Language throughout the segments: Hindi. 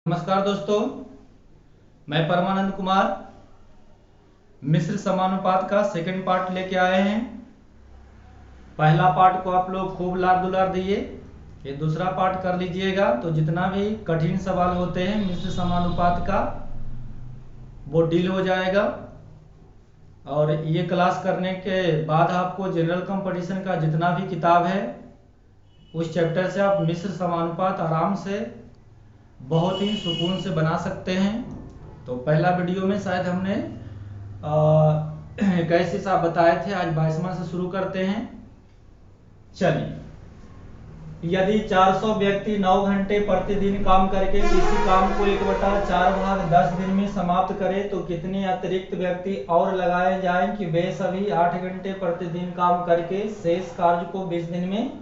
नमस्कार दोस्तों, मैं परमानंद कुमार मिश्र समानुपात का सेकंड पार्ट लेके आए हैं। पहला पार्ट को आप लोग खूब लार दुलार दिए, ये दूसरा पार्ट कर लीजिएगा। तो जितना भी कठिन सवाल होते हैं मिश्र समानुपात का वो डील हो जाएगा। और ये क्लास करने के बाद आपको जनरल कंपटीशन का जितना भी किताब है उस चैप्टर से आप मिश्र समानुपात आराम से बहुत ही सुकून से बना सकते हैं। तो पहला वीडियो में शायद हमने 21 हिसाब बताए थे, आज 22वां से शुरू करते हैं। चलिए, यदि 400 व्यक्ति 9 घंटे प्रतिदिन काम करके किसी काम को 1/4 भाग 10 दिन में समाप्त करे तो कितने अतिरिक्त व्यक्ति और लगाए जाएं कि वे सभी 8 घंटे प्रतिदिन काम करके शेष कार्य को 20 दिन में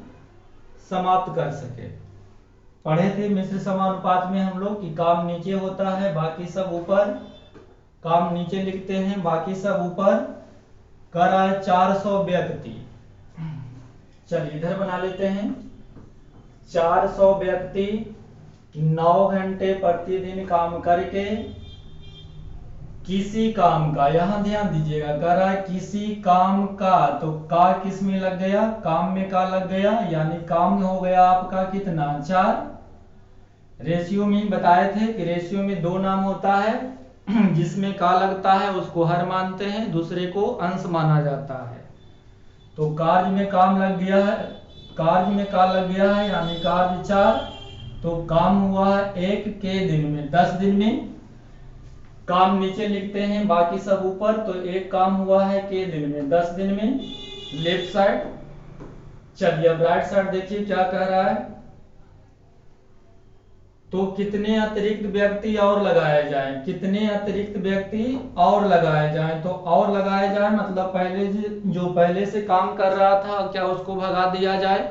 समाप्त कर सके। पढ़े थे मिश्र समानुपात में हम लोग कि काम नीचे होता है, बाकी सब ऊपर। काम नीचे लिखते हैं, बाकी सब ऊपर। कर रहा है 400 व्यक्ति। चलिए इधर बना लेते हैं। 400 व्यक्ति 9 घंटे प्रतिदिन काम करके किसी काम का, यहां ध्यान दीजिएगा, कर रहा है किसी काम का, तो का किस में लग गया? काम में का लग गया, यानी काम हो गया आपका कितना? 4। रेशियो में बताए थे कि रेशियो में 2 नाम होता है, जिसमें का लगता है उसको हर मानते हैं, दूसरे को अंश माना जाता है। तो कार्य में काम लग गया है, कार्य में का लग गया है, यानी कार्य 4। तो काम हुआ है 1 के दिन में, 10 दिन में। काम नीचे लिखते हैं, बाकी सब ऊपर। तो एक काम हुआ है के दिन में, 10 दिन में, लेफ्ट साइड। चलिए अब राइट साइड देखिए क्या कह रहा है। तो कितने अतिरिक्त व्यक्ति और लगाए जाएं? कितने अतिरिक्त व्यक्ति और लगाए जाएं? तो और लगाए जाए मतलब पहले जो पहले से काम कर रहा था क्या उसको भगा दिया जाए?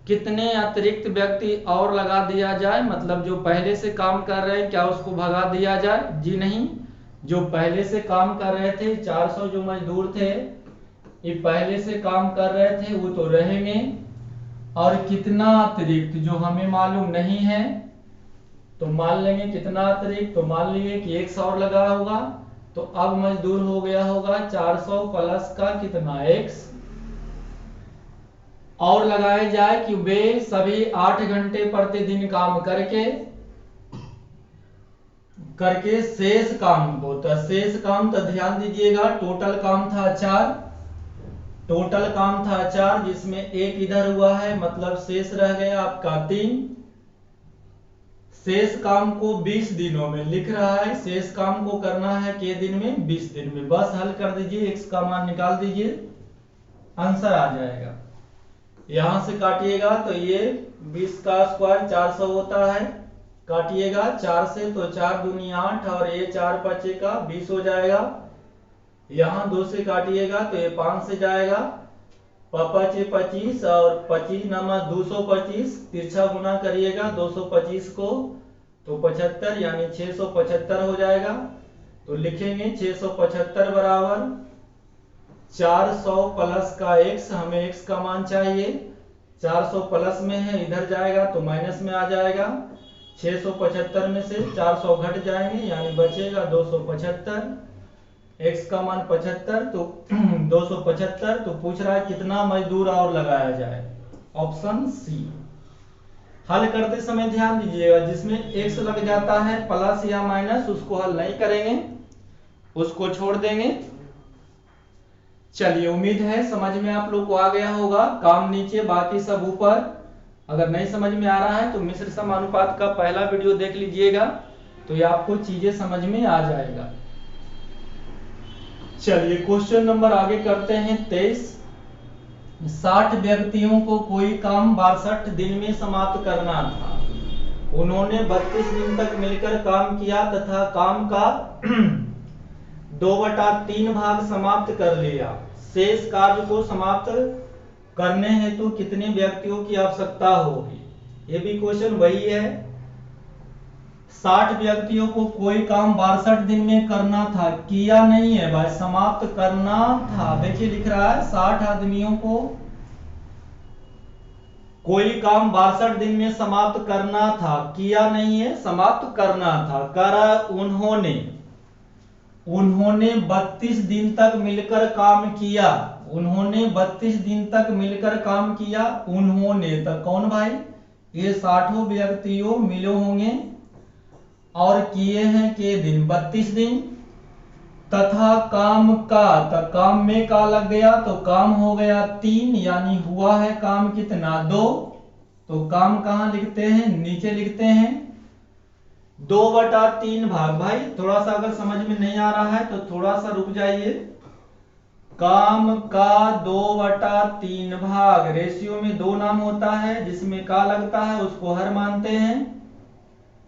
कितने अतिरिक्त व्यक्ति और लगा दिया जाए मतलब जो पहले से काम कर रहे हैं क्या उसको भगा दिया जाए? जी नहीं, जो पहले से काम कर रहे थे 400 जो मजदूर थे ये पहले से काम कर रहे थे वो तो रहेंगे। और कितना अतिरिक्त जो हमें मालूम नहीं है तो मान लेंगे कितना अतिरिक्त, तो मान लीजिए कि 100 और लगा होगा। तो अब मजदूर हो गया होगा 400 प्लस का कितना? x। और लगाए जाए कि वे सभी 8 घंटे प्रतिदिन काम करके शेष काम को, तो शेष काम तो ध्यान दीजिएगा टोटल काम था 4, टोटल काम था 4 जिसमें एक इधर हुआ है मतलब शेष रह गया आपका 3। शेष काम को 20 दिनों में लिख रहा है, शेष काम को करना है के दिन में? 20 दिन में। बस हल कर दीजिए, x का मान निकाल दीजिए, आंसर आ जाएगा। यहां से काटिएगा तो ये 20 का स्क्वायर 400 होता है, काटिएगा 4 से तो 4 दूनी 8 और ये 4 बचे का 20 हो जाएगा। यहाँ 2 से काटिएगा तो ये 5 से जाएगा, 25 और 25 नमक 225, तिरछा गुना करिएगा 225 को तो 75 यानी 675 हो जाएगा। तो लिखेंगे 675 बराबर 400 प्लस का x, हमें x का मान चाहिए। 400 प्लस में है, इधर जाएगा तो माइनस में आ जाएगा। 675 में से 400 घट जाएंगे यानी बचेगा 275। x का मान 75 तो 275। तो पूछ रहा है कितना मजदूर और लगाया जाए? Option C. हल करते समय ध्यान दीजिएगा जिसमें x लग जाता है प्लस या माइनस उसको हल नहीं करेंगे, उसको छोड़ देंगे। चलिए उम्मीद है समझ में आप लोग को आ गया होगा। काम नीचे बाकी सब ऊपर। अगर नहीं समझ में आ रहा है तो मिश्र समानुपात का पहला वीडियो देख लीजिएगा तो ये आपको चीजें समझ में आ जाएगा। चलिए क्वेश्चन नंबर आगे करते हैं 23। 60 व्यक्तियों को कोई काम 62 दिन में समाप्त करना था। उन्होंने 32 दिन तक मिलकर काम किया तथा काम का 2/3 भाग समाप्त कर लिया। शेष कार्य को समाप्त करने हेतु कितने व्यक्तियों की आवश्यकता होगी? ये भी क्वेश्चन वही है। 60 व्यक्तियों को कोई काम 62 दिन में करना था, किया नहीं है भाई, समाप्त करना था। देखिए लिख रहा है 60 आदमियों को कोई काम 62 दिन में समाप्त करना था, किया नहीं है, समाप्त करना था, करा उन्होंने। उन्होंने 32 दिन तक मिलकर काम किया। उन्होंने 32 दिन तक मिलकर काम किया। उन्होंने तो कौन भाई, ये 60 व्यक्तियों मिले होंगे और किए हैं के दिन 32 दिन। तथा काम का, तो काम में का लग गया तो काम हो गया 3, यानी हुआ है काम कितना 2। तो काम कहां लिखते हैं, नीचे लिखते हैं 2/3 भाग। भाई थोड़ा सा अगर समझ में नहीं आ रहा है तो थोड़ा सा रुक जाइए। काम का 2/3 भाग, रेशियो में 2 नाम होता है, जिसमें का लगता है उसको हर मानते हैं,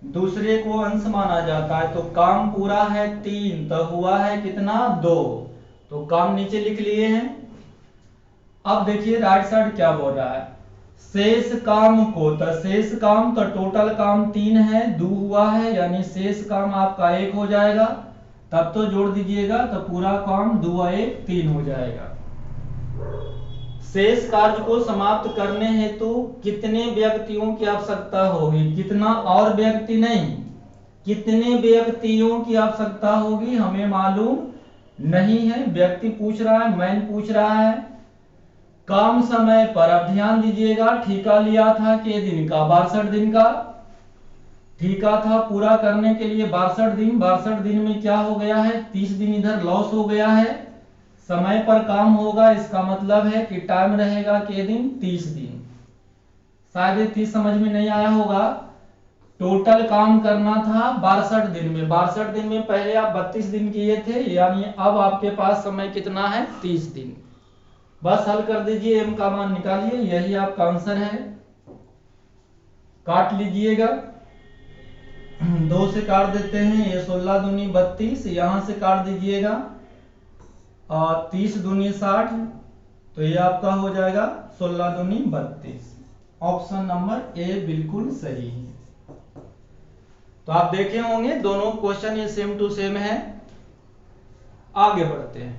दूसरे को अंश माना जाता है। तो काम पूरा है 3, तो हुआ है कितना 2। तो काम नीचे लिख लिए हैं। अब देखिए राइट साइड क्या बोल रहा है, शेष काम को, तो शेष काम तो टोटल काम 3 है, 2 हुआ है, यानी शेष काम आपका 1 हो जाएगा। तब तो जोड़ दीजिएगा तो पूरा काम 2 और 1 3 हो जाएगा। शेष कार्य को समाप्त करने हेतु कितने व्यक्तियों की आवश्यकता होगी, कितना और व्यक्ति नहीं, कितने व्यक्तियों की आवश्यकता होगी हमें मालूम नहीं है। व्यक्ति पूछ रहा है, मैन पूछ रहा है। काम समय पर, अब ध्यान दीजिएगा, ठेका लिया था के दिन का 62 दिन का ठेका था पूरा करने के लिए 62 दिन। 62 दिन में क्या हो गया है, 30 दिन इधर लॉस हो गया है। समय पर काम होगा, इसका मतलब है कि टाइम रहेगा के दिन 30 दिन। शायद 30 समझ में नहीं आया होगा। टोटल काम करना था 62 दिन में। 62 दिन में पहले आप 32 दिन किए थे, यानी अब आपके पास समय कितना है 30 दिन। बस हल कर दीजिए, m का मान निकालिए, यही आपका आंसर है। काट लीजिएगा, 2 से काट देते हैं, ये 16 दूनी 32, यहां से काट दीजिएगा और 30 दूनी 60, तो ये आपका हो जाएगा 16 दूनी 32। ऑप्शन नंबर ए बिल्कुल सही है। तो आप देखे होंगे दोनों क्वेश्चन ये सेम टू सेम है। आगे बढ़ते हैं।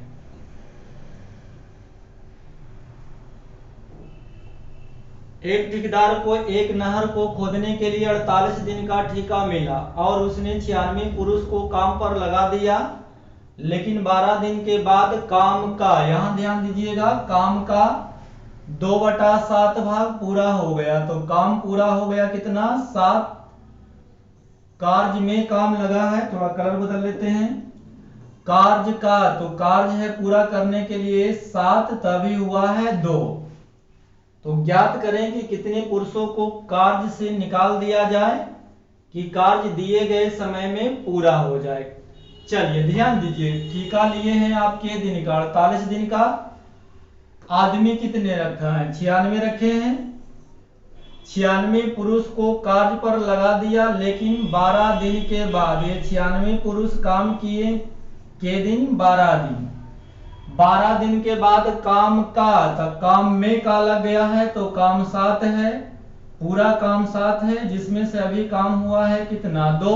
एक ठेकेदार को एक नहर को खोदने के लिए 48 दिन का ठेका मिला और उसने 96 पुरुष को काम पर लगा दिया, लेकिन 12 दिन के बाद काम का, यहां ध्यान दीजिएगा, काम का 2/7 भाग पूरा हो गया। तो काम पूरा हो गया कितना 7। कार्य में काम लगा है, थोड़ा कलर बदल लेते हैं। कार्य का, तो कार्य है पूरा करने के लिए 7, तभी हुआ है 2। तो ज्ञात करें कि कितने पुरुषों को कार्य से निकाल दिया जाए कि कार्य दिए गए समय में पूरा हो जाए। चलिए ध्यान दीजिए, ठेका लिए हैं आपके दिन का 48 दिन का। आदमी कितने रखा है, 96 रखे हैं। 96 पुरुष को कार्य पर लगा दिया, लेकिन 12 दिन के बाद ये 96 पुरुष काम किए के दिन 12 दिन। 12 दिन के बाद काम का, तो काम में का लग गया है, तो काम 7 है, पूरा काम 7 है, जिसमें से अभी काम हुआ है कितना 2।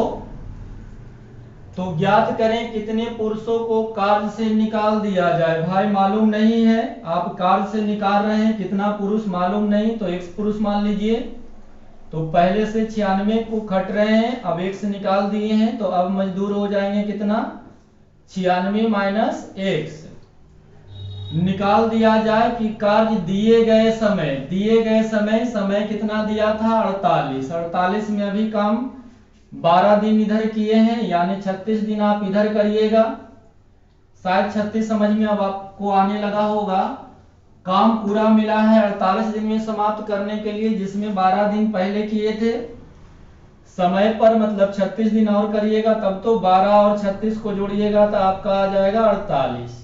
तो ज्ञात करें कितने पुरुषों को कार्य से निकाल दिया जाए। भाई मालूम नहीं है, आप कार्य से निकाल रहे हैं, कितना पुरुष मालूम नहीं, तो x पुरुष मान लीजिए। तो पहले से 96 को खट रहे हैं, अब x निकाल दिए हैं, तो अब मजदूर हो जाएंगे कितना 96 माइनस x। निकाल दिया जाए कि कार्य दिए गए समय, समय कितना दिया था 48। 48 में अभी काम 12 दिन इधर किए हैं, यानी 36 दिन आप इधर करिएगा। शायद 36 समझ में अब आपको आने लगा होगा। काम पूरा मिला है 48 दिन में समाप्त करने के लिए, जिसमें 12 दिन पहले किए थे। समय पर मतलब 36 दिन और करिएगा, तब तो 12 और 36 को जोड़िएगा तो आपका आ जाएगा 48।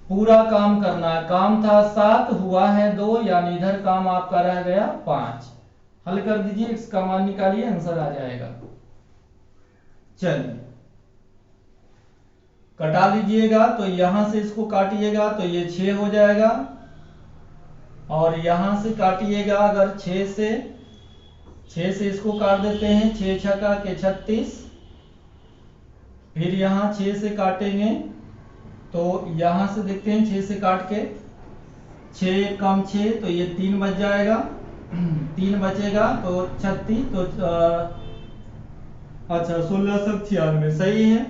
पूरा काम करना है, काम था 7, हुआ है 2, यानी इधर काम आपका रह गया 5। हल कर दीजिए, x का मान निकालिए, आंसर आ जाएगा। चलिए कटा लीजिएगा, तो यहां से इसको काटिएगा तो ये 6 हो जाएगा, और यहां से काटिएगा अगर 6 से इसको काट देते हैं, 6 छक्का के 36। फिर यहां 6 से काटेंगे तो यहां से देखते हैं 6 से काट के 6 कम 6, तो ये 3 बच जाएगा। 3 बचेगा तो 36, तो अच्छा 1696 सही है।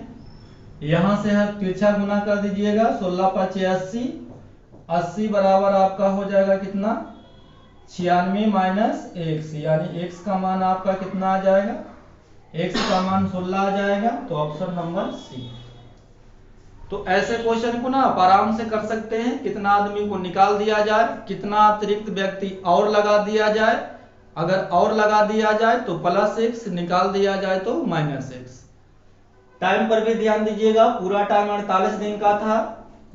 यहां से है तिरछा गुना कर दीजिएगा, 16 × 80, 80 बराबर आपका हो जाएगा कितना 96 माइनस x, यानी x का मान आपका कितना आ जाएगा, x का मान 16 आ जाएगा। तो ऑप्शन नंबर सी। तो ऐसे क्वेश्चन को ना आप आराम से कर सकते हैं, कितना आदमी को निकाल दिया जाए, कितना अतिरिक्त व्यक्ति और लगा दिया जाए, अगर और लगा दिया जाए तो +x, निकाल दिया जाए तो -x। टाइम पर भी ध्यान दीजिएगा, पूरा टाइम 48 दिन का था,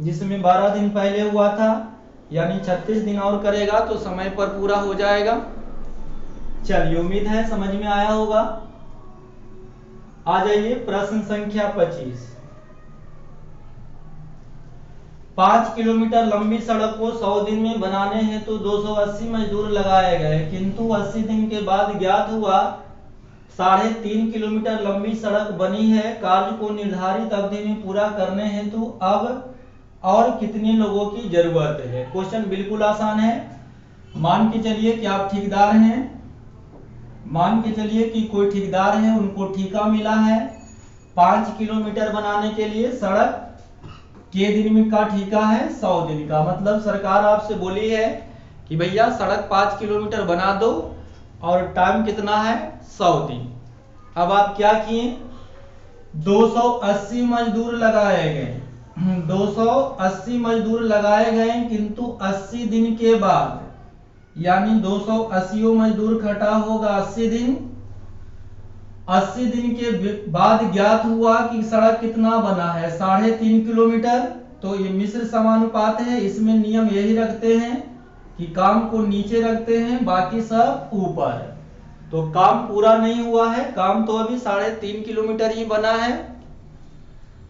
जिसमें 12 दिन पहले हुआ था, यानी 36 दिन और करेगा तो समय पर पूरा हो जाएगा। चलिए, उम्मीद है समझ में आया होगा। आ जाइए प्रश्न संख्या 25। 5 किलोमीटर लंबी सड़क को 100 दिन में बनाने हेतु 280 मजदूर लगाए गए, किंतु 80 दिन के बाद ज्ञात हुआ 3.5 किलोमीटर लंबी सड़क बनी है। कार्य को निर्धारित अवधि में पूरा करने हेतु अब और कितने लोगों की जरूरत है। क्वेश्चन बिल्कुल आसान है। मान के चलिए कि आप ठेकेदार हैं, मान के चलिए कि कोई ठेकेदार है, उनको ठेका मिला है 5 किलोमीटर बनाने के लिए। सड़क के दिन में का ठेका है 100 दिन का, मतलब सरकार आपसे बोली है कि भैया सड़क 5 किलोमीटर बना दो और टाइम कितना है 100 दिन। अब आप क्या किए, 280 मजदूर लगाए गए, 280 मजदूर लगाए गए, किंतु 80 दिन के बाद, यानी 280 मजदूर खटा होगा 80 दिन, 80 दिन के बाद ज्ञात हुआ कि सड़क कितना बना है 3.5 किलोमीटर। तो ये मिश्र समानुपात है, इसमें नियम यही रखते हैं कि काम को नीचे रखते हैं, बाकी सब ऊपर। तो काम पूरा नहीं हुआ है, काम तो अभी 3.5 किलोमीटर ही बना है।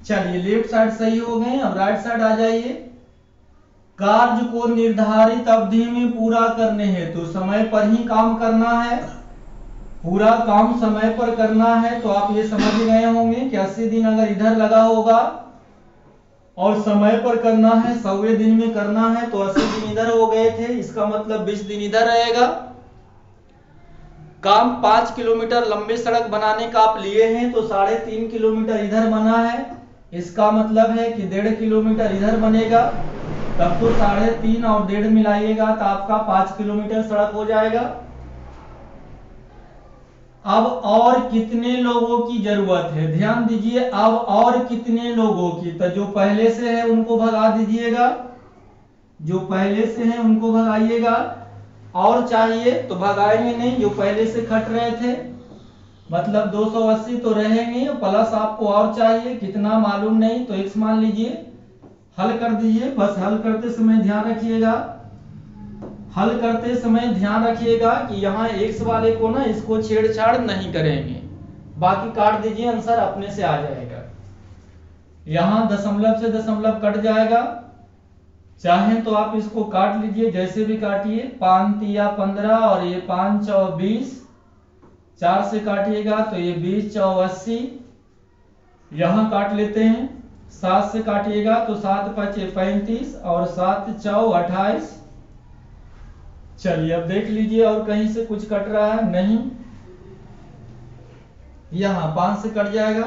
चलिए, लेफ्ट साइड सही हो गए, अब राइट साइड आ जाइए। कार्य को निर्धारित अवधि में पूरा करने हेतु समय पर ही काम करना है, पूरा काम समय पर करना है। तो आप ये समझ गए होंगे कि 80 दिन अगर इधर लगा होगा और समय पर करना है 100वें दिन में करना है, तो 80 दिन इधर हो गए थे, इसका मतलब 20 दिन इधर रहेगा। काम 5 किलोमीटर लंबी सड़क बनाने का आप लिए हैं, तो 3.5 किलोमीटर इधर बना है, इसका मतलब है कि 1.5 किलोमीटर इधर बनेगा, तब तो 3.5 और 1.5 मिलाइएगा तो आपका 5 किलोमीटर सड़क हो जाएगा। अब और कितने लोगों की जरूरत है, ध्यान दीजिए, अब और कितने लोगों की, तो जो पहले से है उनको भगा दीजिएगा, जो पहले से है उनको भगाइएगा, और चाहिए तो भगाएंगे नहीं, जो पहले से खट रहे थे, मतलब 280 तो रहेंगे, प्लस आपको और चाहिए कितना मालूम नहीं, तो x मान लीजिए, हल कर दीजिए। बस हल करते समय ध्यान रखिएगा, हल करते समय ध्यान रखिएगा कि यहाँ x वाले को ना इसको छेड़छाड़ नहीं करेंगे, बाकी काट दीजिए, आंसर अपने से आ जाएगा। यहाँ दशमलव से दशमलव कट जाएगा, चाहे तो आप इसको काट लीजिए, जैसे भी काटिए, 5 × 15 और ये 5 × 20, 4 से काटिएगा तो ये 20 × 80, यहाँ काट लेते हैं, 7 से काटिएगा तो 7 × 5 = 35 और 7 × 4 = 28। चलिए अब देख लीजिए और कहीं से कुछ कट रहा है नहीं, यहाँ 5 से कट जाएगा,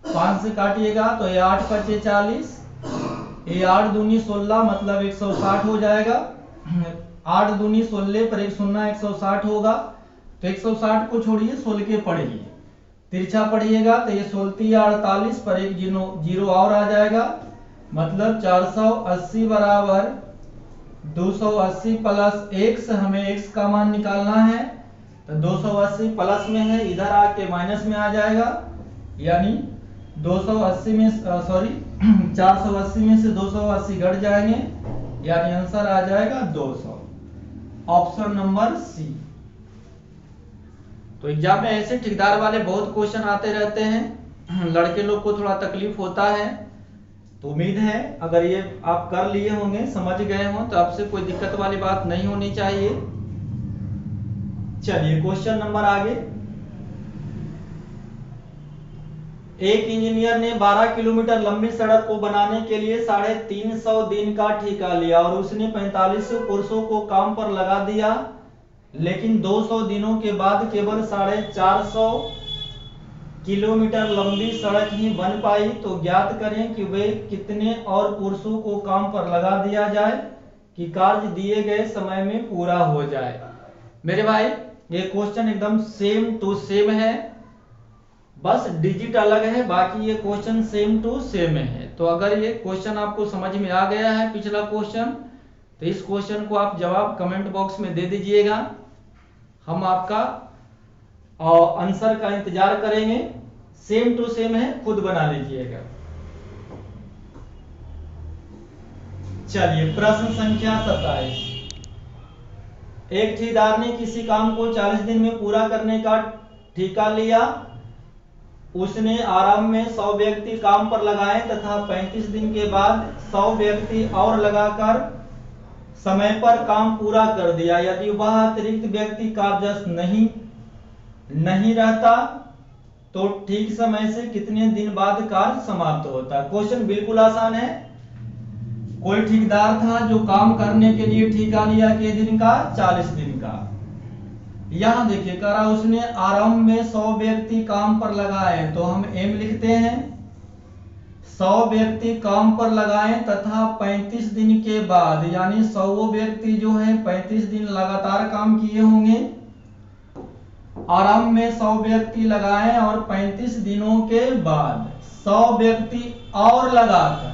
5 से काटिएगा तो ये 8 × 5 = 40, ये 8 दूनी 16 मतलब 160 हो जाएगा, 8 दूनी 16 पर 1 शून्य 160 होगा, तो 160 को छोड़िए, 16 के पढ़िए, तिरछा पढ़िएगा तो ये 16 या 48 पर 1 जीरो और आ जाएगा, मतलब 480 बराबर 280 + x, हमें x का मान निकालना है, तो 280 प्लस में है, इधर आके माइनस में आ जाएगा, यानी 280 में 480 में से 280 घट जाएंगे, यानी आंसर आ जाएगा 200, ऑप्शन नंबर सी। तो एग्जाम में ऐसे ठेकेदार वाले बहुत क्वेश्चन आते रहते हैं, लड़के लोग को थोड़ा तकलीफ होता है, तो उम्मीद है अगर ये आप कर लिए होंगे, समझ गए हो, तो आपसे कोई दिक्कत वाली बात नहीं होनी चाहिए। चलिए क्वेश्चन नंबर आगे। एक इंजीनियर ने 12 किलोमीटर लंबी सड़क को बनाने के लिए 350 दिन का ठेका लिया और उसने 45 पुरुषों को काम पर लगा दिया, लेकिन 200 दिनों के बाद केवल 450 किलोमीटर लंबी सड़क ही बन पाई, तो ज्ञात करें कि वे कितने और पुरुषों को काम पर लगा दिया जाए कि कार्य दिए गए समय में पूरा हो जाए। मेरे भाई ये क्वेश्चन एकदम सेम टू सेम है, बस डिजिट अलग है, बाकी ये क्वेश्चन सेम टू सेम है। तो अगर ये क्वेश्चन आपको समझ में आ गया है पिछला क्वेश्चन, तो इस क्वेश्चन को आप जवाब कमेंट बॉक्स में दे दीजिएगा, हम आपका आंसर का इंतजार करेंगे। सेम टू सेम है, खुद बना लीजिएगा। चलिए प्रश्न संख्या 27। एक ठेकेदार ने किसी काम को 40 दिन में पूरा करने का ठेका लिया। उसने आरंभ में 100 व्यक्ति काम पर लगाए तथा 35 दिन के बाद 100 व्यक्ति और लगाकर समय पर काम पूरा कर दिया। यदि वह अतिरिक्त व्यक्ति कार्यस्थ नहीं रहता तो ठीक समय से कितने दिन बाद कार्य समाप्त होता। क्वेश्चन बिल्कुल आसान है। कोई ठेकेदार था जो काम करने के लिए ठेका लिया के दिन का, 40 दिन का। यहां देखिए करा उसने आरंभ में 100 व्यक्ति काम पर लगाए, तो हम एम लिखते हैं 100 व्यक्ति काम पर लगाए तथा 35 दिन के बाद, यानी 100 व्यक्ति जो है 35 दिन लगातार काम किए होंगे। आरंभ में 100 व्यक्ति लगाए और 35 दिनों के बाद 100 व्यक्ति और लगाकर,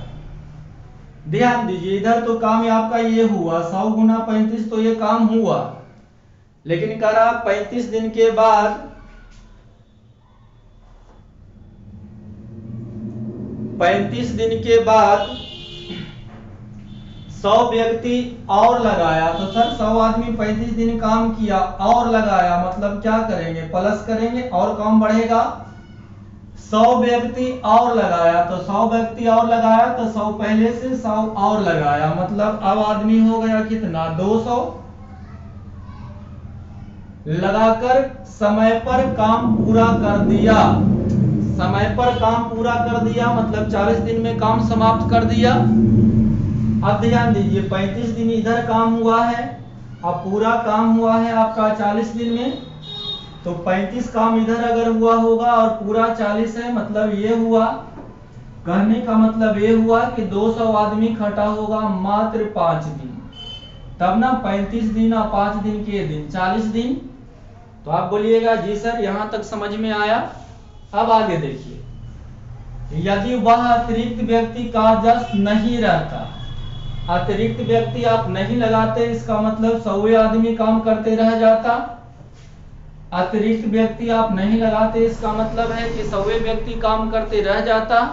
ध्यान दीजिए इधर तो काम आपका ये हुआ 100 गुना 35, तो ये काम हुआ, लेकिन करा 35 दिन के बाद 35 दिन के बाद 100 व्यक्ति और लगाया। तो सर 100 आदमी 35 दिन काम किया और लगाया, मतलब क्या करेंगे, प्लस करेंगे और काम बढ़ेगा। 100 व्यक्ति और लगाया, तो 100 व्यक्ति और लगाया तो 100 पहले से 100 और लगाया, मतलब अब आदमी हो गया कितना, 200। लगाकर समय पर काम पूरा कर दिया। समय पर काम पूरा कर दिया मतलब 40 दिन में काम समाप्त कर दिया। अब ध्यान दीजिए 35 दिन इधर काम हुआ है, अब पूरा काम हुआ है आपका 40 दिन में, तो 35 काम इधर अगर हुआ होगा और पूरा 40 है, मतलब ये हुआ, कहने का मतलब ये हुआ कि 200 आदमी खटा होगा मात्र 5 दिन, तब ना 35 दिन और 5 दिन के दिन 40 दिन। तो आप बोलिएगा जी सर यहां तक समझ में आया। अब आगे देखिए, यदि वह अतिरिक्त व्यक्ति कार्यस्थ नहीं रहता, अतिरिक्त व्यक्ति आप नहीं लगाते, इसका मतलब 100 आदमी काम करते रह जाता। अतिरिक्त व्यक्ति आप नहीं लगाते, इसका मतलब है कि 100 व्यक्ति काम करते रह जाता,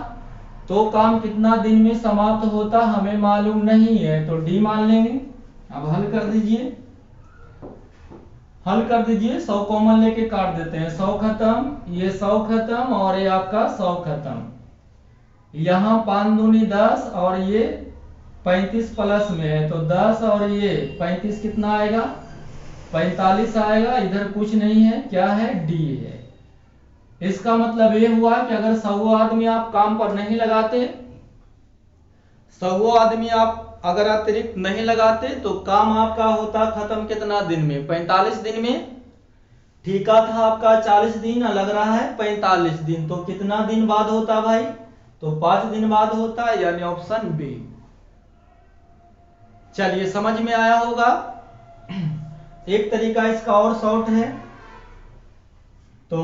तो काम कितना दिन में समाप्त होता हमें मालूम नहीं है, तो डी मान लेंगे। अब हल कर दीजिए, हल कर दीजिए, 100 कॉमन लेके काट देते हैं, 100 खत्म, ये 100 खत्म और ये आपका 100 खत्म। यहाँ 5 दूनी 10 और ये 35 प्लस में है, तो 10 और ये 35 कितना आएगा, 45 आएगा। इधर कुछ नहीं है, क्या है, डी है। इसका मतलब ये हुआ कि अगर 100 आदमी आप काम पर नहीं लगाते, 100 आदमी आप अगर अतिरिक्त नहीं लगाते, तो काम आपका होता खत्म कितना दिन में, 45 दिन में। ठेका था आपका 40 दिन, लग रहा है 45 दिन, तो कितना दिन बाद होता भाई, तो 5 दिन बाद होता, यानी ऑप्शन बी। चलिए समझ में आया होगा। एक तरीका इसका और शॉर्ट है, तो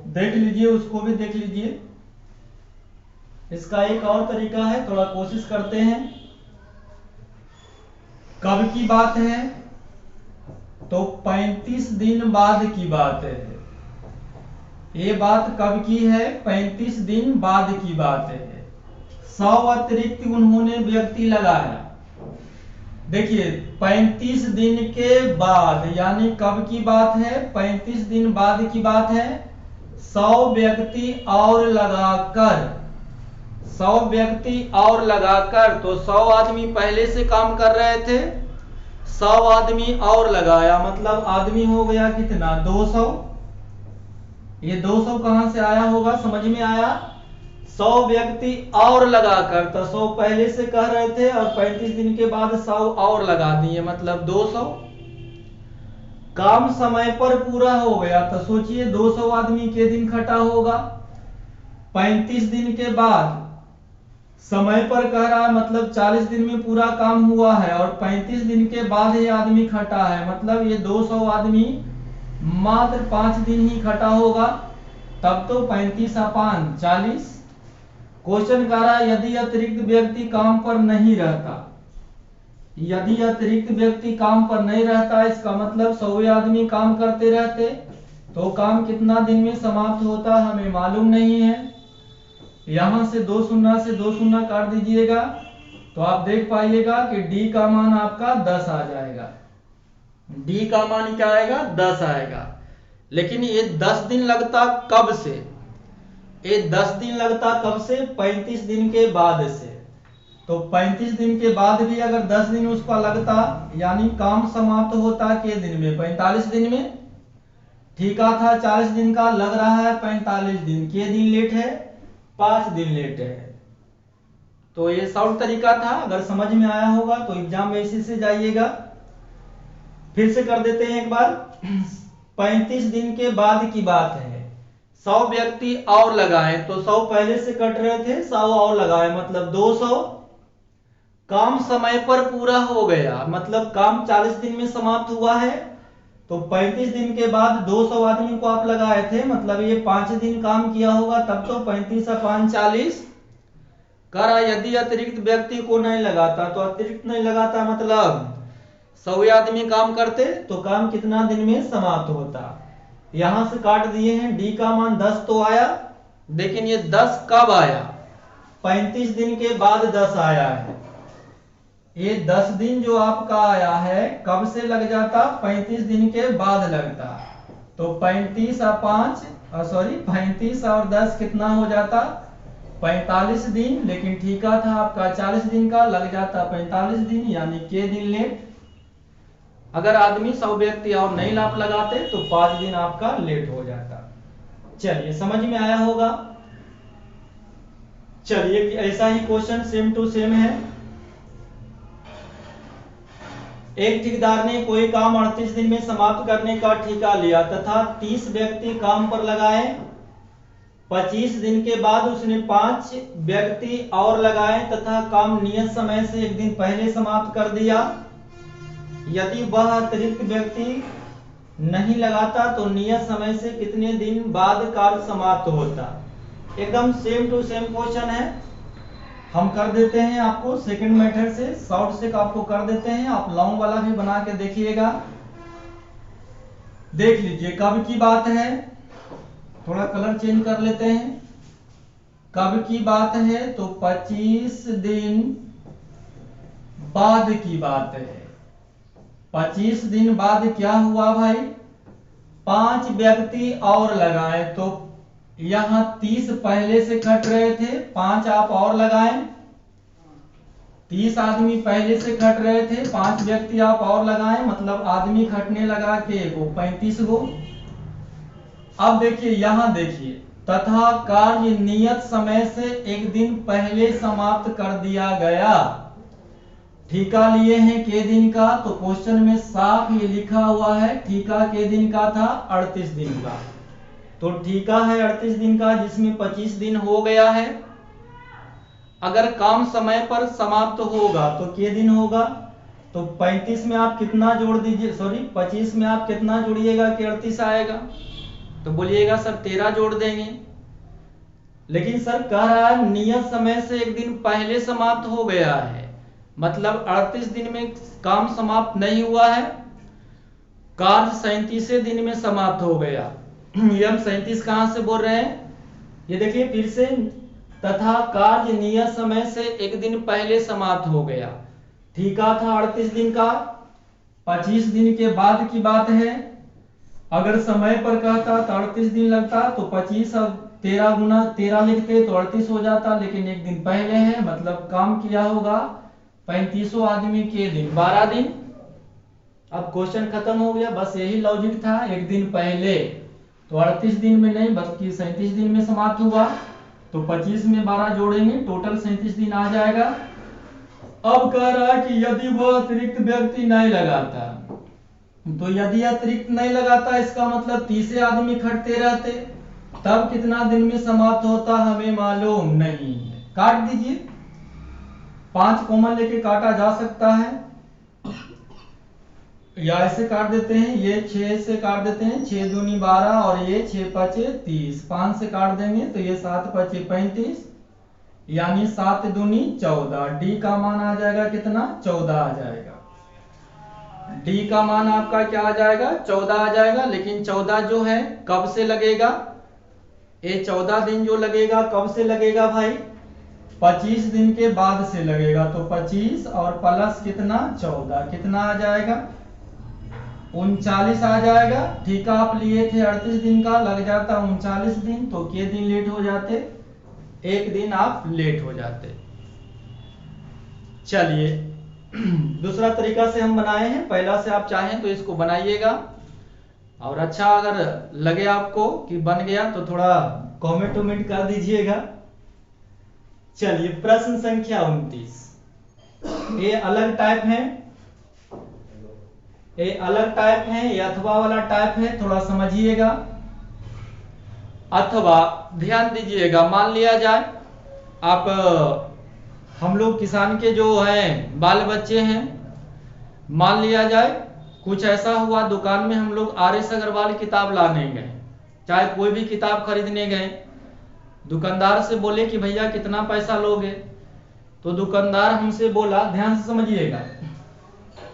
देख लीजिए, उसको भी देख लीजिए। इसका एक और तरीका है, थोड़ा कोशिश करते हैं। कब की बात है, तो 35 दिन बाद की बात है। ये बात कब की है, 35 दिन बाद की बात है। 100 अतिरिक्त उन्होंने व्यक्ति लगाया। देखिए 35 दिन के बाद, यानी कब की बात है, 35 दिन बाद की बात है। 100 व्यक्ति और लगाकर, 100 व्यक्ति और लगाकर, तो 100 आदमी पहले से काम कर रहे थे, 100 आदमी और लगाया, मतलब आदमी हो गया कितना, 200। ये 200 कहां से आया होगा, समझ में आया। 100 व्यक्ति और लगाकर, तो 100 पहले से कह रहे थे और 35 दिन के बाद 100 और लगा दिए, मतलब 200। काम समय पर पूरा हो गया, तो सोचिए 200 आदमी के दिन खटा होगा। 35 दिन के बाद समय पर कह रहा है, मतलब 40 दिन में पूरा काम हुआ है, और 35 दिन के बाद ये आदमी खटा है, मतलब ये 200 आदमी मात्र 5 दिन ही खटा होगा। तब तो 35 और 5 40। क्वेश्चन कह रहा है यदि अतिरिक्त व्यक्ति काम पर नहीं रहता, यदि अतिरिक्त व्यक्ति काम पर नहीं रहता, इसका मतलब 100 आदमी काम करते रहते, तो काम कितना दिन में समाप्त होता हमें मालूम नहीं है। यहां से 2 शून्य से 2 शून्य काट दीजिएगा, तो आप देख पाइएगा कि डी का मान आपका 10 आ जाएगा। डी का मान क्या आएगा? 10 आएगा। लेकिन ये 10 दिन लगता कब से? ये 10 दिन लगता कब से? 35 दिन के बाद से। तो 35 दिन के बाद भी अगर 10 दिन उसका लगता, यानी काम समाप्त होता के दिन में? 45 दिन में। ठीका था 40 दिन का, लग रहा है 45 दिन। के दिन लेट है? 5 दिन लेट है। तो ये शॉर्ट तरीका था, अगर समझ में आया होगा तो एग्जाम में इसी से जाइएगा। फिर से कर देते हैं एक बार। 35 दिन के बाद की बात है, 100 व्यक्ति और लगाए, तो 100 पहले से कट रहे थे, 100 और लगाए, मतलब 200। काम समय पर पूरा हो गया, मतलब काम 40 दिन में समाप्त हुआ है, तो 35 दिन के बाद 200 आदमी को आप लगाए थे, मतलब ये 5 दिन काम किया होगा, तब तो 35 और 5 40। करा यदि अतिरिक्त व्यक्ति को नहीं लगाता, तो अतिरिक्त नहीं लगाता मतलब 100 आदमी काम करते, तो काम कितना दिन में समाप्त होता। यहां से काट दिए हैं। डी का मान 10 तो आया, लेकिन ये 10 कब आया? 35 दिन के बाद 10 आया है। ये 10 दिन जो आपका आया है, कब से लग जाता? 35 दिन के बाद लगता। तो 35 और 10 कितना हो जाता? 45 दिन। लेकिन ठीका था आपका 40 दिन का, लग जाता 45 दिन, यानी के दिन लेट। अगर आदमी 100 व्यक्ति और नहीं लाभ लगाते तो 5 दिन आपका लेट हो जाता। चलिए, समझ में आया होगा। चलिए, ऐसा ही क्वेश्चन सेम टू सेम है। एक ठेकेदार ने कोई काम 38 दिन में समाप्त करने का ठेका लिया तथा 30 व्यक्ति काम पर लगाए। 25 दिन के बाद उसने 5 व्यक्ति और लगाए तथा काम नियत समय से 1 दिन पहले समाप्त कर दिया। यदि वह अतिरिक्त व्यक्ति नहीं लगाता तो नियत समय से कितने दिन बाद कार्य समाप्त होता? एकदम सेम टू सेम क्वेश्चन है। हम कर देते हैं आपको सेकंड मेथड से, शॉर्ट से आपको कर देते हैं, आप लॉन्ग वाला भी बना के देखिएगा। देख लीजिए, कब की बात है, थोड़ा कलर चेंज कर लेते हैं। कब की बात है? तो 25 दिन बाद की बात है। 25 दिन बाद क्या हुआ भाई? 5 व्यक्ति और लगाए, तो यहां 30 पहले से खट रहे थे, 5 आप और लगाए। 30 आदमी पहले से खट रहे थे, 5 व्यक्ति आप और लगाए, मतलब आदमी खटने लगा के 35 गो। अब देखिए, यहां देखिए, तथा कार्य नियत समय से 1 दिन पहले समाप्त कर दिया गया। ठीका लिए हैं के दिन का, तो क्वेश्चन में साफ ये लिखा हुआ है ठीका के दिन का था 38 दिन का। तो ठीका है 38 दिन का, जिसमें 25 दिन हो गया है। अगर काम समय पर समाप्त होगा तो के दिन होगा? तो 35 में आप कितना जोड़ दीजिए, 25 में आप कितना जोड़िएगा कि 38 आएगा? तो बोलिएगा सर 13 जोड़ देंगे। लेकिन सर कह रहा है नियत समय से 1 दिन पहले समाप्त हो गया है, मतलब 38 दिन में काम समाप्त नहीं हुआ है, कार्य 37 दिन में समाप्त हो गया। ये हम 37 कहां से बोल रहे हैं? ये देखिए फिर से, तथा कार्य नियत समय से 1 दिन पहले समाप्त हो गया। ठीका था 38 दिन का, 25 दिन के बाद की बात है। अगर समय पर कहता तो 38 दिन लगता, तो 25 और 13 गुना 13 लिखते तो 38 हो जाता, लेकिन 1 दिन पहले है, मतलब काम किया होगा 35 आदमी के दिन 12 दिन। अब क्वेश्चन खत्म हो गया, बस यही लॉजिक था। 1 दिन पहले तो 38 दिन में नहीं बल्कि 37 दिन में समाप्त हुआ, तो 25 में 12 जोड़ेंगे, टोटल 37 दिन आ जाएगा। अब कह रहा है कि यदि वह अतिरिक्त व्यक्ति नहीं लगाता, तो यदि अतिरिक्त नहीं लगाता इसका मतलब 30 आदमी खटते रहते, तब कितना दिन में समाप्त होता हमें मालूम नहीं है। काट दीजिए, 5 कॉमन लेके काटा जा सकता है, या ऐसे काट देते हैं, ये 6 से काट देते हैं, 6 दूनी 12 और ये 6 5 30, 5 से काट देंगे तो ये 7 5 35, यानी 7 दूनी 14। डी का मान आ जाएगा कितना, 14 आ जाएगा। डी का मान आपका क्या आ जाएगा, 14 आ जाएगा। लेकिन 14 जो है कब से लगेगा, ये 14 दिन जो लगेगा कब से लगेगा भाई, 25 दिन के बाद से लगेगा। तो 25 और प्लस कितना 14, कितना आ जाएगा, 39 आ जाएगा। ठीक है, आप लिए थे 38 दिन का, लग जाता 39 दिन, तो के दिन लेट हो जाते, 1 दिन आप लेट हो जाते। चलिए दूसरा तरीका से हम बनाए हैं, पहला से आप चाहें तो इसको बनाइएगा, और अच्छा अगर लगे आपको कि बन गया तो थोड़ा कमेंट वमेंट कर दीजिएगा। चलिए प्रश्न संख्या 29, ये अलग टाइप है, ये अलग टाइप है, ये अथवा वाला टाइप है, थोड़ा समझिएगा। अथवा ध्यान दीजिएगा, मान लिया जाए आप हम लोग किसान के जो हैं बाल बच्चे हैं, मान लिया जाए कुछ ऐसा हुआ, दुकान में हम लोग आर.एस. अग्रवाल किताब लाने गए, चाहे कोई भी किताब खरीदने गए, दुकानदार से बोले कि भैया कितना पैसा लोगे, तो दुकानदार हमसे बोला, ध्यान से समझिएगा,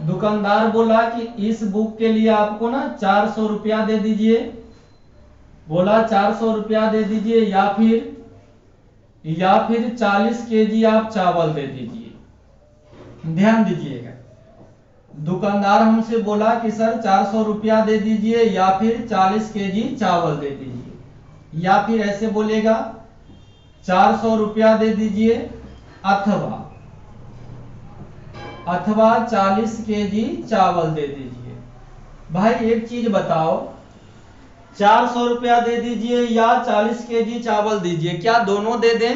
दुकानदार बोला कि इस बुक के लिए आपको ना 400 रुपया दे दीजिए, बोला 400 रुपया दे दीजिए, या फिर 40 केजी आप चावल दे दीजिए। ध्यान दीजिएगा, दुकानदार हमसे बोला कि सर 400 रुपया दे दीजिए या फिर 40 केजी चावल दे दीजिए, या फिर ऐसे बोलेगा 400 रुपया दे दीजिए अथवा 40 केजी चावल दे दीजिए। भाई एक चीज बताओ, 400 रुपया दे दीजिए या 40 केजी चावल दीजिए, क्या दोनों दे दें?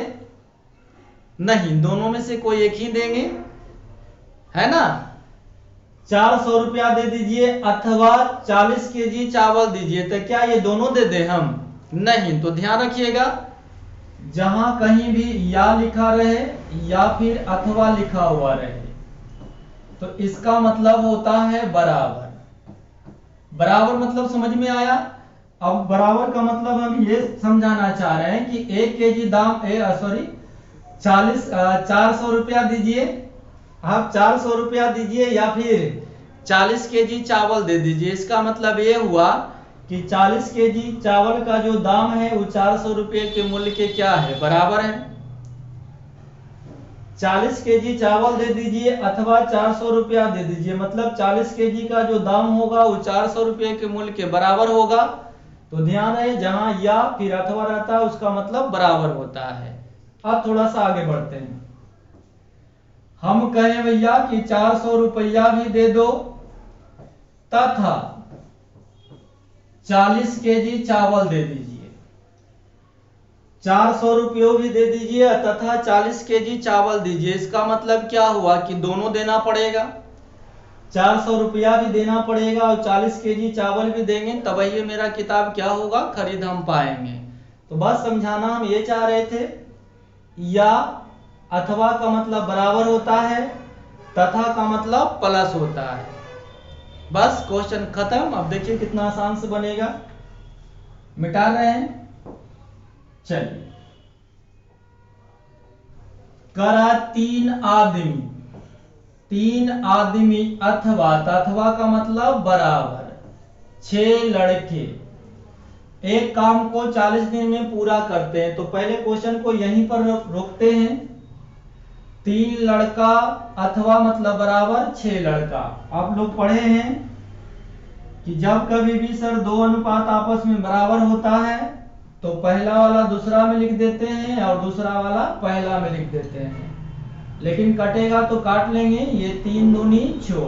नहीं, दोनों में से कोई एक ही देंगे, है ना। 400 रुपया दे दीजिए अथवा 40 केजी चावल दीजिए, तो क्या ये दोनों दे दें हम? नहीं। तो ध्यान रखिएगा, जहां कहीं भी या लिखा रहे या फिर अथवा लिखा हुआ रहे तो इसका मतलब होता है बराबर। बराबर मतलब समझ में आया। अब बराबर का मतलब हम ये समझाना चाह रहे हैं कि 1 केजी दाम 400 रुपया दीजिए, आप 400 रुपया दीजिए या फिर 40 केजी चावल दे दीजिए। इसका मतलब ये हुआ कि 40 केजी चावल का जो दाम है वो 400 रुपये के मूल्य के क्या है, बराबर है। 40 केजी चावल दे दीजिए अथवा 400 रुपया दे दीजिए, मतलब 40 केजी का जो दाम होगा वो 400 रुपये के मूल्य के बराबर होगा। तो ध्यान है, जहां या फिर अथवा रहता है उसका मतलब बराबर होता है। अब थोड़ा सा आगे बढ़ते हैं, हम कहें भैया कि 400 रुपया भी दे दो तथा 40 केजी चावल दे दीजिए। 400 रुपये भी दे दीजिए तथा 40 केजी चावल दीजिए। इसका मतलब क्या हुआ कि दोनों देना पड़ेगा, 400 रुपया भी देना पड़ेगा और 40 केजी चावल भी देंगे, तब ये मेरा किताब क्या होगा, खरीद हम पाएंगे। तो बस समझाना हम ये चाह रहे थे, या अथवा का मतलब बराबर होता है, तथा का मतलब प्लस होता है। बस क्वेश्चन खत्म। अब देखिए कितना आसान से बनेगा, मिटा रहे हैं। चलिए, करा 3 आदमी अथवा का मतलब बराबर 6 लड़के एक काम को 40 दिन में पूरा करते हैं। तो पहले क्वेश्चन को यहीं पर रोकते हैं। 3 लड़का अथवा मतलब बराबर 6 लड़का। आप लोग पढ़े हैं कि जब कभी भी सर 2 अनुपात आपस में बराबर होता है तो पहला वाला दूसरा में लिख देते हैं और दूसरा वाला पहला में लिख देते हैं, लेकिन कटेगा तो काट लेंगे। ये 3 दूनी 6।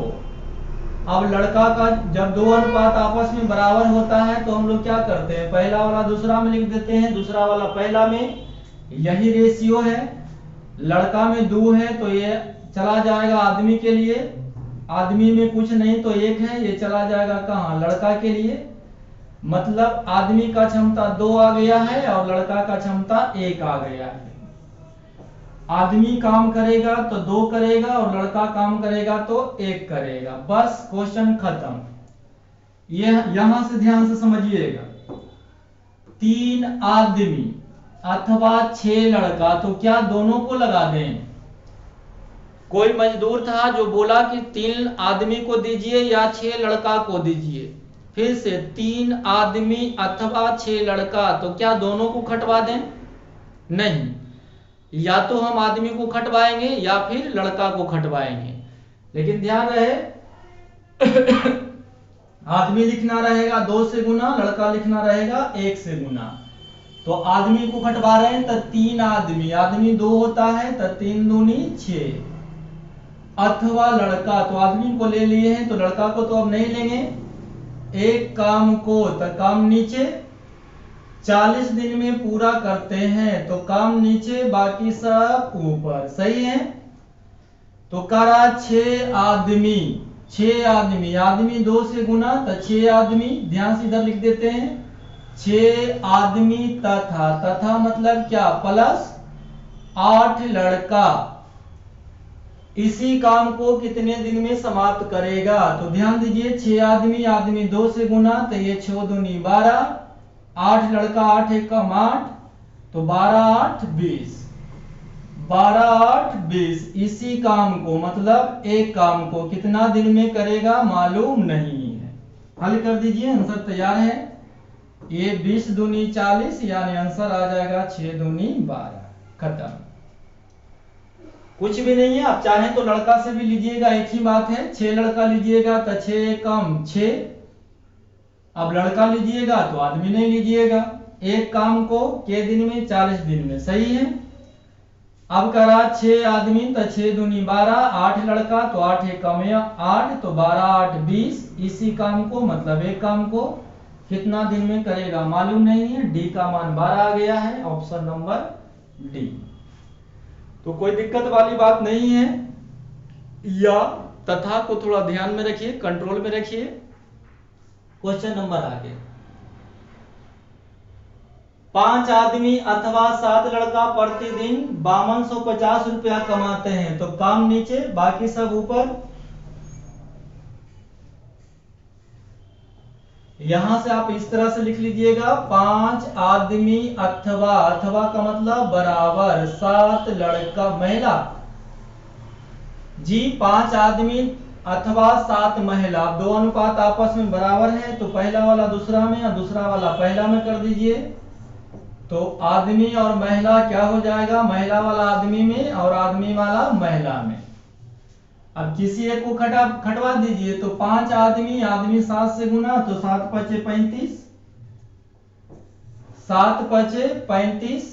अब लड़का का जब 2 अनुपात आपस में बराबर होता है तो हम लोग क्या करते हैं, पहला वाला दूसरा में लिख देते हैं, दूसरा वाला पहला में। यही रेशियो है। लड़का में 2 है तो ये चला जाएगा आदमी के लिए, आदमी में कुछ नहीं तो 1 है, ये चला जाएगा कहाँ, लड़का के लिए। मतलब आदमी का क्षमता 2 आ गया है और लड़का का क्षमता 1 आ गया है। आदमी काम करेगा तो 2 करेगा और लड़का काम करेगा तो 1 करेगा। बस क्वेश्चन खत्म। ये यहां से ध्यान से समझिएगा। 3 आदमी अथवा 6 लड़का, तो क्या दोनों को लगा दें? कोई मजदूर था जो बोला कि 3 आदमी को दीजिए या 6 लड़का को दीजिए। फिर से 3 आदमी अथवा 6 लड़का, तो क्या दोनों को खटवा दें? नहीं, या तो हम आदमी को खटवाएंगे या फिर लड़का को खटवाएंगे। लेकिन ध्यान रहे आदमी लिखना रहेगा 2 से गुना, लड़का लिखना रहेगा 1 से गुना। तो आदमी को खटवा रहे हैं तो 3 आदमी, आदमी 2 होता है तो 3 दूनी 6, अथवा लड़का, तो आदमी को ले लिए हैं तो लड़का को तो अब नहीं लेंगे। एक काम को तो काम नीचे, 40 दिन में पूरा करते हैं तो काम नीचे, बाकी सब ऊपर। सही है। तो करा 6 आदमी, 6 आदमी, आदमी 2 से गुना तो 6 आदमी, ध्यान से इधर लिख देते हैं 6 आदमी तथा, तथा मतलब क्या, प्लस 8 लड़का। इसी काम को कितने दिन में समाप्त करेगा? तो ध्यान दीजिए 6 आदमी, आदमी 2 से गुना तो ये 6 दूनी 12, 8 लड़का, 8 एक कम 8, तो 12 8 20, 12 8 20। इसी काम को मतलब एक काम को कितना दिन में करेगा मालूम नहीं है। हल कर दीजिए, आंसर तैयार है। ये 20 दूनी 40, यानी आंसर आ जाएगा 6 दूनी 12। खत्म। कुछ भी नहीं है। आप चाहें तो लड़का से भी लीजिएगा, एक ही बात है। 6 लड़का लीजिएगा तो 6 कम 6, अब लड़का लीजिएगा तो आदमी नहीं लीजिएगा। एक काम को के दिन में, 40 दिन में। सही है। अब करा 6 आदमी तो 6 दूनी 12, 8 लड़का तो 8 एक कम 8, तो 12 8 20। इसी काम को मतलब एक काम को कितना दिन में करेगा मालूम नहीं है। डी का मान 12 आ गया है, ऑप्शन नंबर डी। तो कोई दिक्कत वाली बात नहीं है। या तथा को थोड़ा ध्यान में रखिए, कंट्रोल में रखिए। क्वेश्चन नंबर आगे। 5 आदमी अथवा 7 लड़का प्रतिदिन 5250 रुपया कमाते हैं तो काम नीचे, बाकी सब ऊपर। यहां से आप इस तरह से लिख लीजिएगा 5 आदमी अथवा, अथवा का मतलब बराबर 7 लड़का महिला जी, 5 आदमी अथवा 7 महिला। अब 2 अनुपात आपस में बराबर है तो पहला वाला दूसरा में और दूसरा वाला पहला में कर दीजिए। तो आदमी और महिला क्या हो जाएगा, महिला वाला आदमी में और आदमी वाला महिला में। अब किसी एक को खटवा दीजिए तो 5 आदमी, आदमी 7 से गुना तो 7 पचे 35, 7 पचे 35।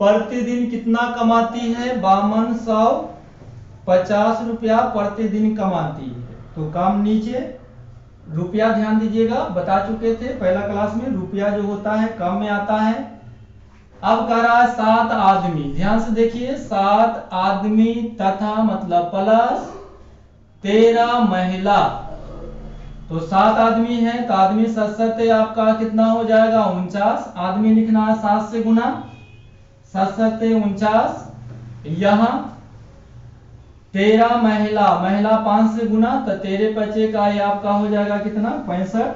प्रतिदिन कितना कमाती है, 5250 रुपया प्रतिदिन कमाती है। तो काम नीचे, रुपया ध्यान दीजिएगा, बता चुके थे पहला क्लास में, रुपया जो होता है कम में आता है। अब कह रहा है 7 आदमी, ध्यान से देखिए 7 आदमी तथा मतलब प्लस 13 महिला। तो 7 आदमी है तो आदमी 7 आपका कितना हो जाएगा 49। आदमी लिखना है 7 से गुना, 7 49। यहां 13 महिला, महिला 5 से गुना तो 13 पचे का ये आपका हो जाएगा कितना 65।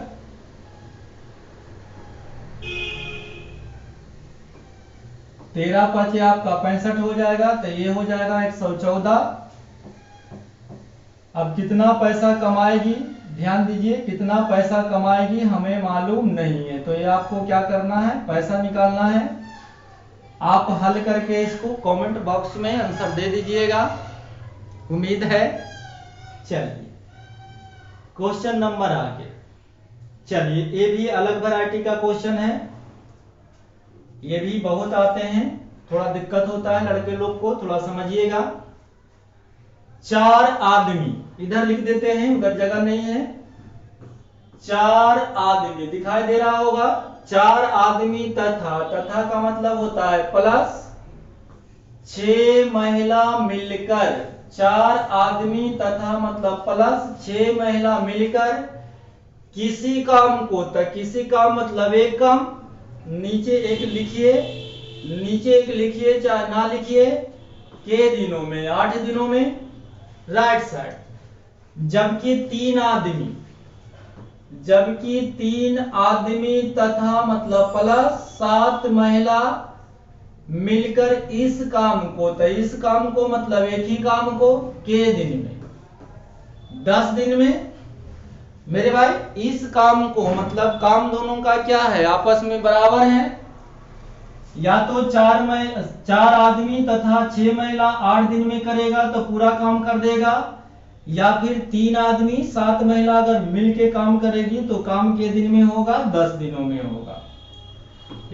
13 पचे आपका 65 हो जाएगा तो ये हो जाएगा 114। अब कितना पैसा कमाएगी, ध्यान दीजिए कितना पैसा कमाएगी हमें मालूम नहीं है। तो ये आपको क्या करना है, पैसा निकालना है। आप हल करके इसको कमेंट बॉक्स में आंसर दे दीजिएगा, उम्मीद है। चलिए क्वेश्चन नंबर आगे। चलिए ये भी अलग वैरायटी का क्वेश्चन है, ये भी बहुत आते हैं, थोड़ा दिक्कत होता है लड़के लोग को, थोड़ा समझिएगा। 4 आदमी, इधर लिख देते हैं उधर जगह नहीं है। 4 आदमी दिखाई दे रहा होगा, 4 आदमी तथा, तथा का मतलब होता है प्लस 6 महिला मिलकर, 4 आदमी तथा मतलब प्लस 6 महिला मिलकर किसी काम को, तो किसी काम मतलब एक काम, नीचे एक लिखिए चाहे ना लिखिए, के दिनों में 8 दिनों में, राइट साइड। जबकि 3 आदमी तथा मतलब प्लस 7 महिला मिलकर इस काम को, तो इस काम को मतलब एक ही काम को, के दिन में 10 दिन में। मेरे भाई इस काम को मतलब काम दोनों का क्या है, आपस में बराबर है। या तो 4 आदमी तथा 6 महिला 8 दिन में करेगा तो पूरा काम कर देगा, या फिर 3 आदमी 7 महिला अगर मिलके काम करेगी तो काम के दिन में होगा, 10 दिनों में होगा।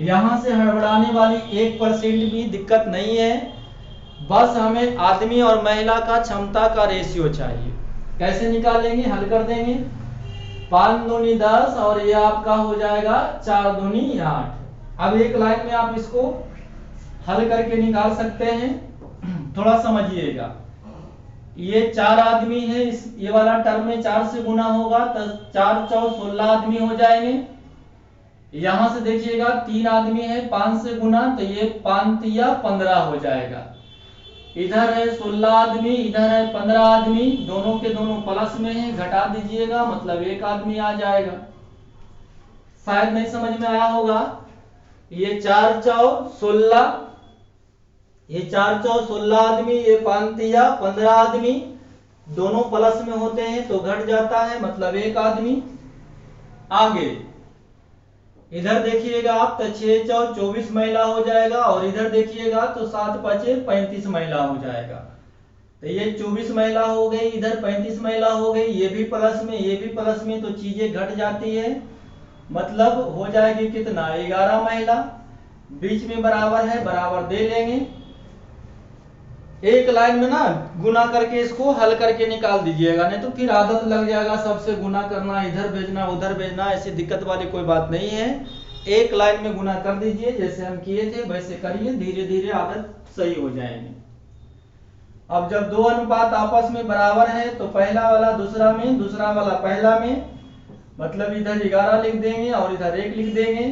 यहां से हड़बड़ाने वाली 1% भी दिक्कत नहीं है, बस हमें आदमी और महिला का क्षमता का रेशियो चाहिए। कैसे निकालेंगे, हल कर देंगे। 5 दूनी 10 और ये आपका हो जाएगा 4 दूनी 8। अब एक लाइन में आप इसको हल करके निकाल सकते हैं, थोड़ा समझिएगा। ये 4 आदमी है, ये वाला टर्म में 4 से गुना होगा तो 4 चौक 16 आदमी हो जाएंगे। यहां से देखिएगा 3 आदमी है, 5 से गुना तो ये 5 तिया 15 हो जाएगा। इधर है 16 आदमी, इधर है 15 आदमी, दोनों के दोनों प्लस में है, घटा दीजिएगा मतलब 1 आदमी आ जाएगा। शायद नहीं समझ में आया होगा। ये 4 चौक 16, ये 4 चौक 16 आदमी, ये 5 तिया 15 आदमी, दोनों प्लस में होते हैं तो घट जाता है मतलब 1 आदमी। आगे इधर देखिएगा आप तो 6 चौक 24 महिला हो जाएगा, और इधर देखिएगा तो 7 पचे 35 महिला हो जाएगा। तो ये 24 महिला हो गई, इधर 35 महिला हो गई, ये भी प्लस में ये भी प्लस में, तो चीजें घट जाती है मतलब हो जाएगी कितना, 11 महिला। बीच में बराबर है, बराबर दे लेंगे। एक लाइन में ना गुना करके इसको हल करके निकाल दीजिएगा, नहीं तो फिर आदत लग जाएगा सबसे गुना करना, इधर भेजना उधर भेजना, ऐसी दिक्कत वाली कोई बात नहीं है। एक लाइन में गुना कर दीजिए, जैसे हम किए थे वैसे करिए, धीरे धीरे आदत सही हो जाएगी। अब जब दो अनुपात आपस में बराबर है तो पहला वाला दूसरा में, दूसरा वाला पहला में, मतलब इधर 11 लिख देंगे और इधर 1 लिख देंगे।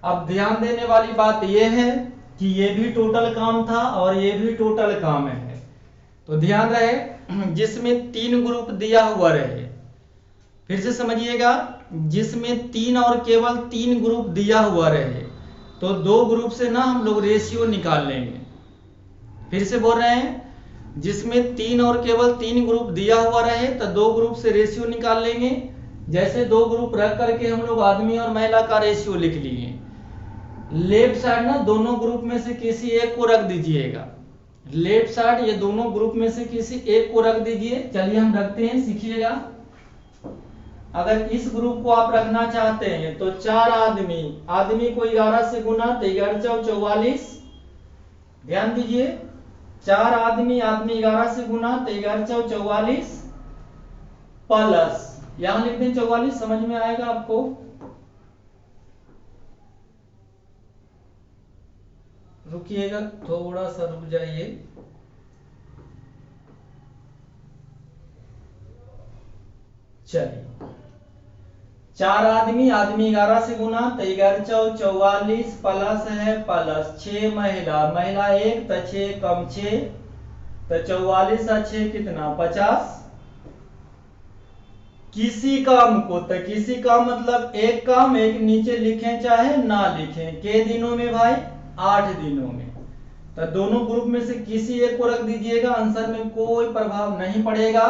अब ध्यान देने वाली बात यह है कि ये भी टोटल काम था और ये भी टोटल काम है, तो ध्यान रहे जिसमें 3 ग्रुप दिया हुआ रहे, फिर से समझिएगा, जिसमें 3 और केवल 3 ग्रुप दिया हुआ रहे तो 2 ग्रुप से ना हम लोग रेशियो निकाल लेंगे। फिर से बोल रहे हैं, जिसमें 3 और केवल 3 ग्रुप दिया हुआ रहे तो 2 ग्रुप से रेशियो निकाल लेंगे। जैसे 2 ग्रुप रख करके हम लोग आदमी और महिला का रेशियो लिख लिए। लेफ्ट साइड ना दोनों ग्रुप में से किसी एक को रख दीजिएगा, लेफ्ट साइड ये दोनों ग्रुप में से किसी एक को रख दीजिए। चलिए हम रखते हैं, सीखिएगा। अगर इस ग्रुप को आप रखना चाहते हैं तो 4 आदमी को 11 से गुना तो 11 चौक 44। ध्यान दीजिए, 4 आदमी 11 से गुना तो 11 चौक 44 प्लस, यहां लिख दें 44, समझ में आएगा आपको। रुकिएगा, थोड़ा सा रुक जाइए। चलिए, 4 आदमी 11 से गुना तो 11 चौक 44 प्लस है प्लस 6 महिला 1 तो 6 कम 6 तो 44 और 6 कितना 50। किसी काम को, तो किसी काम मतलब एक काम, एक नीचे लिखें चाहे ना लिखें, के दिनों में भाई 8 दिनों में, तो दोनों ग्रुप में से किसी एक को रख दीजिएगा, आंसर में कोई प्रभाव नहीं पड़ेगा।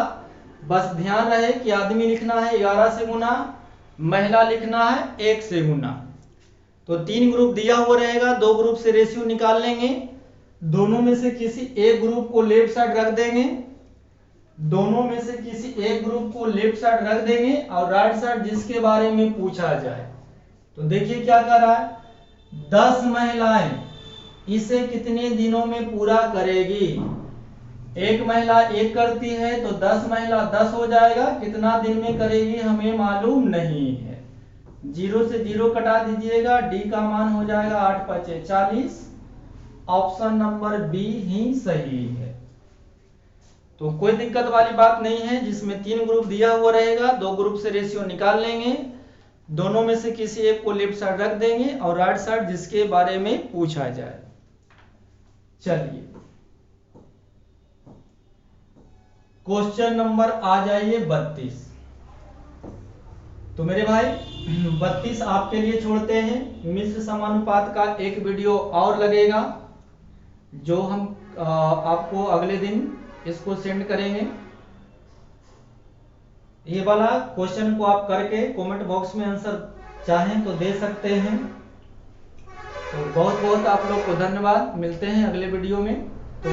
बस ध्यान रहे कि आदमी लिखना है 11 से गुना, महिला लिखना है 1 से गुना। तो 3 ग्रुप दिया हुआ रहेगा, 2 ग्रुप से रेशियो निकाल लेंगे, दोनों में से किसी एक ग्रुप को लेफ्ट साइड रख देंगे, दोनों में से किसी एक ग्रुप को लेफ्ट साइड रख देंगे और राइट साइड जिसके बारे में पूछा जाए। तो देखिए क्या कर रहा है, 10 महिलाएं इसे कितने दिनों में पूरा करेगी। एक महिला 1 करती है तो 10 महिला 10 हो जाएगा, कितना दिन में करेगी हमें मालूम नहीं है। 0 से 0 कटा दीजिएगा, डी का मान हो जाएगा 8 पचे 40। ऑप्शन नंबर बी ही सही है। तो कोई दिक्कत वाली बात नहीं है, जिसमें 3 ग्रुप दिया हुआ रहेगा, 2 ग्रुप से रेशियो निकाल लेंगे, दोनों में से किसी एक को लेफ्ट साइड रख देंगे और राइट साइड जिसके बारे में पूछा जाए। चलिए क्वेश्चन नंबर आ जाइए 32। तो मेरे भाई 32 आपके लिए छोड़ते हैं। मिश्र समानुपात का एक वीडियो और लगेगा जो हम आपको अगले दिन इसको सेंड करेंगे। ये वाला क्वेश्चन को आप करके कमेंट बॉक्स में आंसर चाहें तो दे सकते हैं। तो बहुत बहुत आप लोग को धन्यवाद, मिलते हैं अगले वीडियो में। तो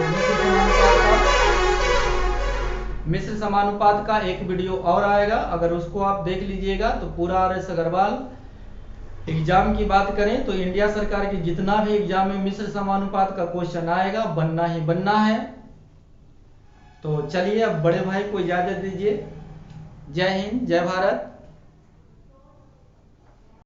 मिश्र समानुपात का एक वीडियो और आएगा, अगर उसको आप देख लीजिएगा तो पूरा RS अग्रवाल एग्जाम की बात करें तो इंडिया सरकार की जितना भी एग्जाम में मिश्र समानुपात का क्वेश्चन आएगा बनना ही बनना है। तो चलिए अब बड़े भाई को इजाजत दीजिए। जय हिंद, जय भारत।